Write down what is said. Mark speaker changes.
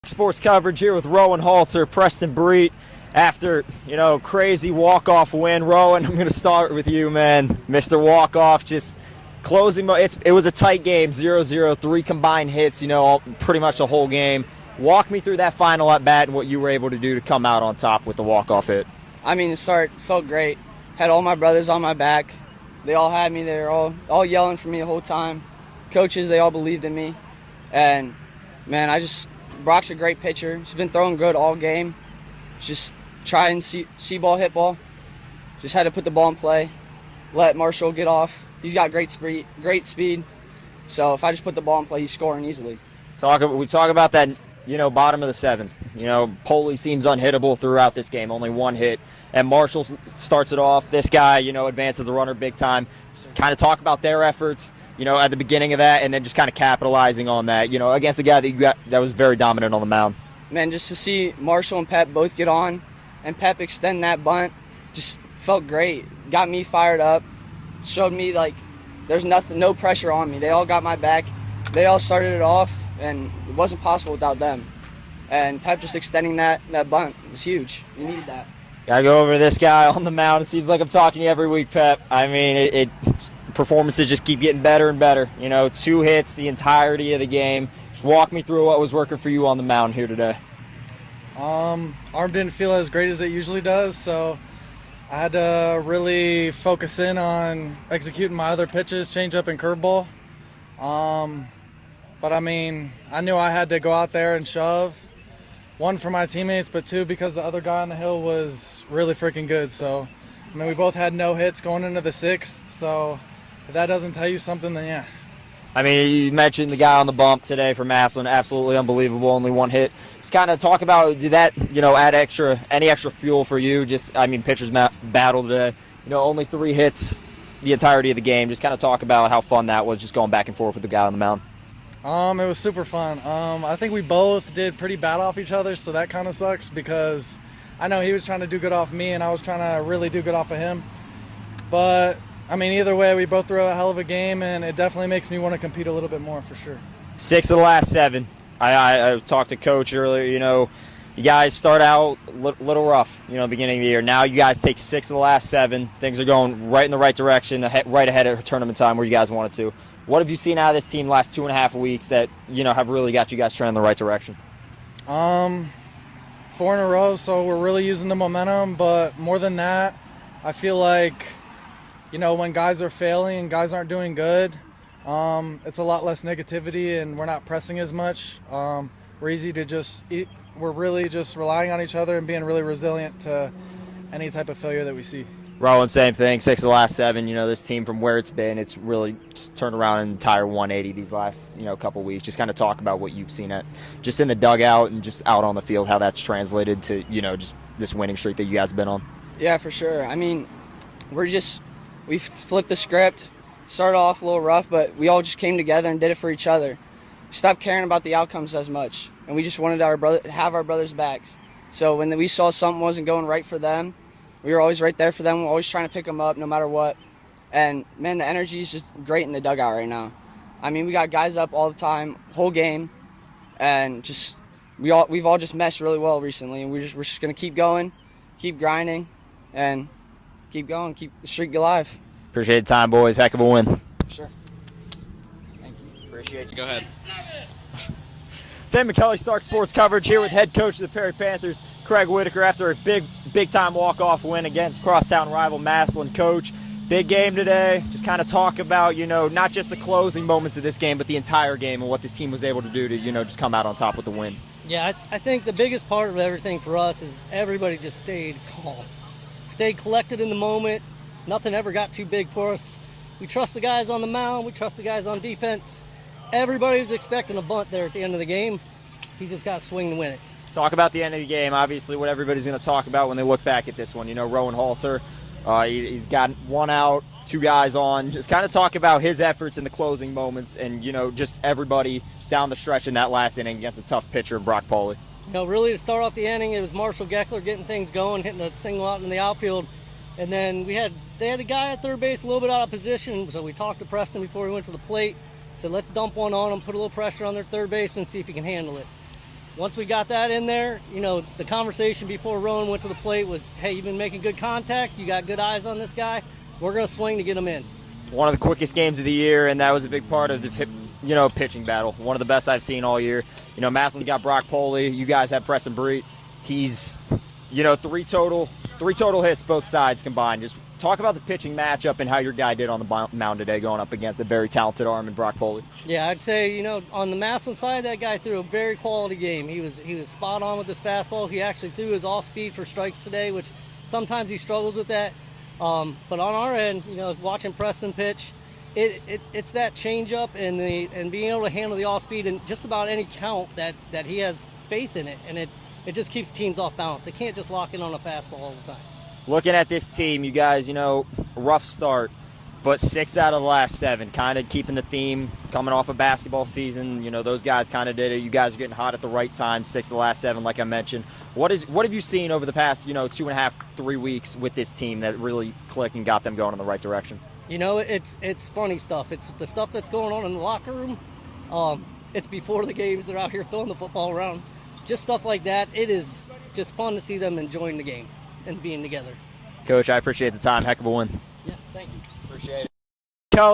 Speaker 1: Sports coverage here with Rowan Halter, Preston Breit. After, crazy walk-off win. Rowan, I'm going to start with you, man. Mr. Walk-off, just closing. It was a tight game, 0-0, 3 combined hits, pretty much the whole game. Walk me through that final at-bat and what you were able to do to come out on top with the walk-off hit.
Speaker 2: The start felt great. Had all my brothers on my back. They all had me. They were all yelling for me the whole time. Coaches, they all believed in me. And, man, Brock's a great pitcher. He's been throwing good all game. Just try and see ball, hit ball. Just had to put the ball in play. Let Marshall get off. He's got great speed. So if I just put the ball in play, he's scoring easily.
Speaker 1: We talk about that, bottom of the 7th. Poley seems unhittable throughout this game. Only 1 hit. And Marshall starts it off. This guy, advances the runner big time. Just kind of talk about their efforts, at the beginning of that, and then just kind of capitalizing on that, against a guy that was very dominant on the mound.
Speaker 2: Man, just to see Marshall and Pep both get on and Pep extend that bunt just felt great. Got me fired up. Showed me, there's no pressure on me. They all got my back. They all started it off, and it wasn't possible without them. And Pep just extending that bunt was huge. You needed that.
Speaker 1: Got to go over to this guy on the mound. It seems like I'm talking to you every week, Pep. Performances just keep getting better and better. 2 hits the entirety of the game. Just walk me through what was working for you on the mound here today.
Speaker 3: Arm didn't feel as great as it usually does, so I had to really focus in on executing my other pitches, changeup and curveball. But I knew I had to go out there and shove. 1 for my teammates, but 2 because the other guy on the hill was really freaking good. So, we both had no hits going into the 6th, so if that doesn't tell you something, then yeah.
Speaker 1: You mentioned the guy on the bump today for Massillon, absolutely unbelievable, only 1 hit. Just kind of talk about, did that, add any extra fuel for you? Pitchers battle today, only 3 hits the entirety of the game. Just kind of talk about how fun that was, just going back and forth with the guy on the mound.
Speaker 3: It was super fun. I think we both did pretty bad off each other, so that kind of sucks because I know he was trying to do good off me and I was trying to really do good off of him. But either way, we both threw a hell of a game, and it definitely makes me want to compete a little bit more for sure.
Speaker 1: 6 of the last 7. I talked to Coach earlier. You guys start out little rough, beginning of the year. Now you guys take 6 of the last 7. Things are going right in the right direction, right ahead of tournament time where you guys wanted to. What have you seen out of this team last 2.5 weeks that have really got you guys trending in the right direction?
Speaker 3: 4 in a row, so we're really using the momentum. But more than that, I feel like when guys are failing and guys aren't doing good, it's a lot less negativity and we're not pressing as much. We're really just relying on each other and being really resilient to any type of failure that we see.
Speaker 1: Rowan, same thing, 6 of the last 7. This team from where it's been, it's really turned around an entire 180 these last, couple weeks. Just kind of talk about what you've seen just in the dugout and just out on the field, how that's translated to, just this winning streak that you guys have been on.
Speaker 2: Yeah, for sure. We flipped the script, started off a little rough, but we all just came together and did it for each other. Stopped caring about the outcomes as much, and we just wanted to have our brothers' backs. So when we saw something wasn't going right for them, we were always right there for them. We were always trying to pick them up no matter what. And, man, the energy is just great in the dugout right now. We got guys up all the time, whole game, and we've all just meshed really well recently, and we're just going to keep going, keep grinding, and keep going, keep the streak alive.
Speaker 1: Appreciate the time, boys. Heck of a win.
Speaker 2: Sure. Thank you.
Speaker 1: Appreciate you.
Speaker 4: Go ahead.
Speaker 1: Tim McKelly, Stark Sports coverage here with head coach of the Perry Panthers, Craig Whitaker, after a big-time walk-off win against crosstown rival Massillon. Coach, big game today. Just kind of talk about, not just the closing moments of this game, but the entire game and what this team was able to do to, just come out on top with the win.
Speaker 5: Yeah, I think the biggest part of everything for us is everybody just stayed calm. Stayed collected in the moment. Nothing ever got too big for us. We trust the guys on the mound. We trust the guys on defense. Everybody was expecting a bunt there at the end of the game. He's just got to swing to win it.
Speaker 1: Talk about the end of the game. Obviously, what everybody's going to talk about when they look back at this one. Rowan Halter, he's got 1 out, 2 guys on. Just kind of talk about his efforts in the closing moments and, just everybody down the stretch in that last inning against a tough pitcher, Brock Poley.
Speaker 5: Really to start off the inning, it was Marshall Geckler getting things going, hitting a single out in the outfield. And then they had the guy at third base a little bit out of position, so we talked to Preston before he went to the plate. Said, let's dump one on him, put a little pressure on their third baseman, see if he can handle it. once we got that in there, you know, the conversation before Rowan went to the plate was, hey, you've been making good contact. You got good eyes on this guy. We're going to swing to get him in.
Speaker 1: One of the quickest games of the year, and that was a big part of the pitching battle. One of the best I've seen all year. You know, Massillon's got Brock Poley. You guys have Preston Breit. He's, you know, three total hits both sides combined. Just talk about the pitching matchup and how your guy did on the mound today going up against a very talented arm in Brock Poley.
Speaker 5: Yeah, I'd say, you know, on the Massillon side, that guy threw a very quality game. He was spot on with his fastball. He actually threw his off speed for strikes today, which sometimes he struggles with that. But on our end, you know, watching Preston pitch, it's that changeup and being able to handle the off speed and just about any count that he has faith in it, and it just keeps teams off balance. They can't just lock in on a fastball all the time.
Speaker 1: Looking at this team, you guys, you know, rough start, but 6 out of the last 7, kind of keeping the theme, coming off a basketball season. You know, those guys kind of did it. You guys are getting hot at the right time, 6 of the last 7, like I mentioned. What have you seen over the past, you know, 2.5, 3 weeks with this team that really clicked and got them going in the right direction?
Speaker 5: You know, it's funny stuff. It's the stuff that's going on in the locker room. It's before the games. They're out here throwing the football around. Just stuff like that. It is just fun to see them enjoying the game and being together.
Speaker 1: Coach, I appreciate the time. Heck of a win.
Speaker 5: Yes, thank you.
Speaker 1: Appreciate it. Kelly.